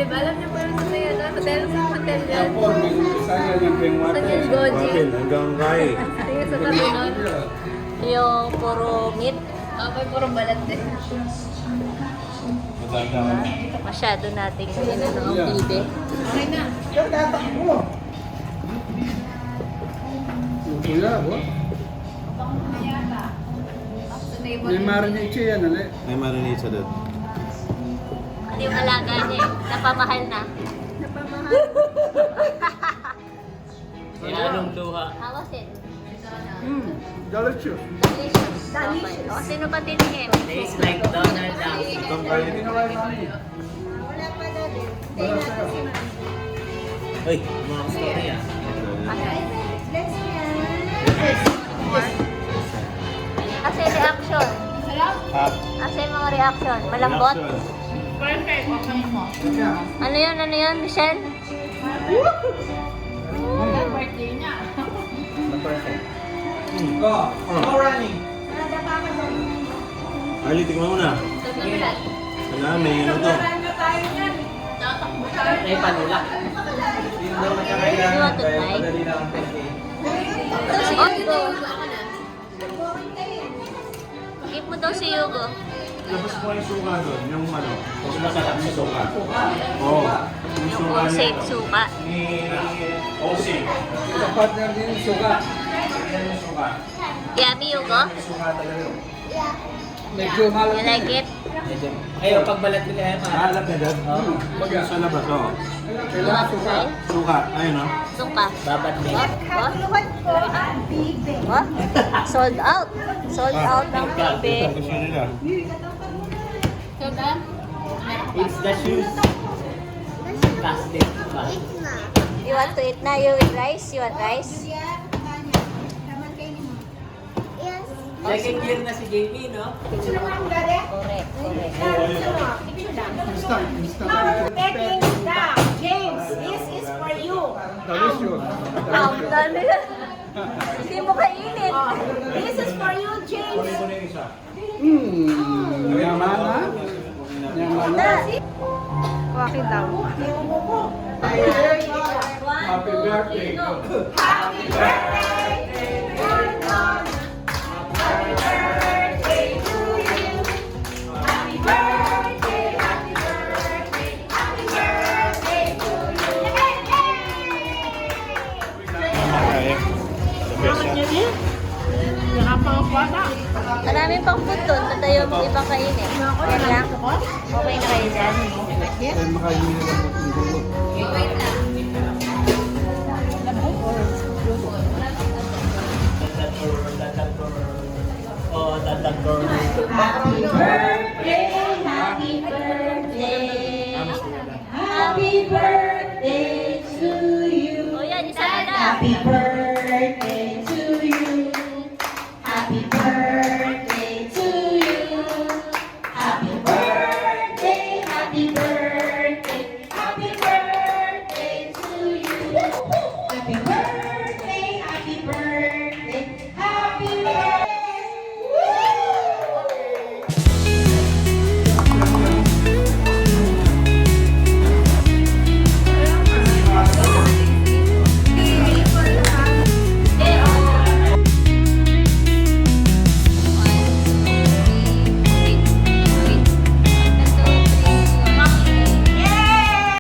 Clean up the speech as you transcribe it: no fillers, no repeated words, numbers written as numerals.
Alam niyo po yung sa yan, hotel sa hotel yan. Tapos, may saya ng pengwate. Sa yung Goji. Hanggang kay. Tingin sa tabi nun. Yung puro meat. May puro balat din. Masyado nating inano ang bibe. Okay na. Kuya, oh. May marinate siya yan, ali. May marinate sa doon. Ano yung alaga niya eh. Napamahal na. Anong luha? How was it? Delicious. Delicious. Okay. O, sino pa tinigim? Tastes like Donald Duck. Itong garlic. Uy, mga story ah. Kasi reaction. Hot. Kasi mga reaction. Malambot. Reaction. Ano yun, Michelle? Birthday niya. Perfect. Go! Go running! Ali, tingnan mo na. Wala, may ano to. Ay, panula. Hindi daw You magkakailangan. want to try? Madali lang ang 10K. Ito si Hugo. Give mo daw si Hugo. Labas mo yung suka doon. Yung ano. Mas masarap sa suka. Oo. Yung Osake suka. Ni Osake. Sa partner din yung suka. Yung suka. Yummy, Hugo? Suka talaga yun. Medyo You malat. like it? Ayun, pagbalat nila yan. Mahalap na dad. Pag sa labas, oo. You want to try? Suka. Ayun, no? Suka. Babat din. What? Sold out. Sold out ang bibe. Gusto nila. It's the shoes. Plastic. You want to eat na? You with rice? You want rice? Second year na si JP, no? Correct. Instant. Instant. James, this is for you. Delicious. Ang dami na. Hindi mo kainin. This is for you, James. Yaman na. Yaman na. Bakit daw? Happy birthday. Maraming pang food doon. Ito yung ibang kainin. Yan lang. Okay na kayo dyan. Ay, makainin na lang ng gulo. Oh, dadagor. Happy birthday, happy birthday. Happy birthday to you. O yan, isa na lang. Happy birthday.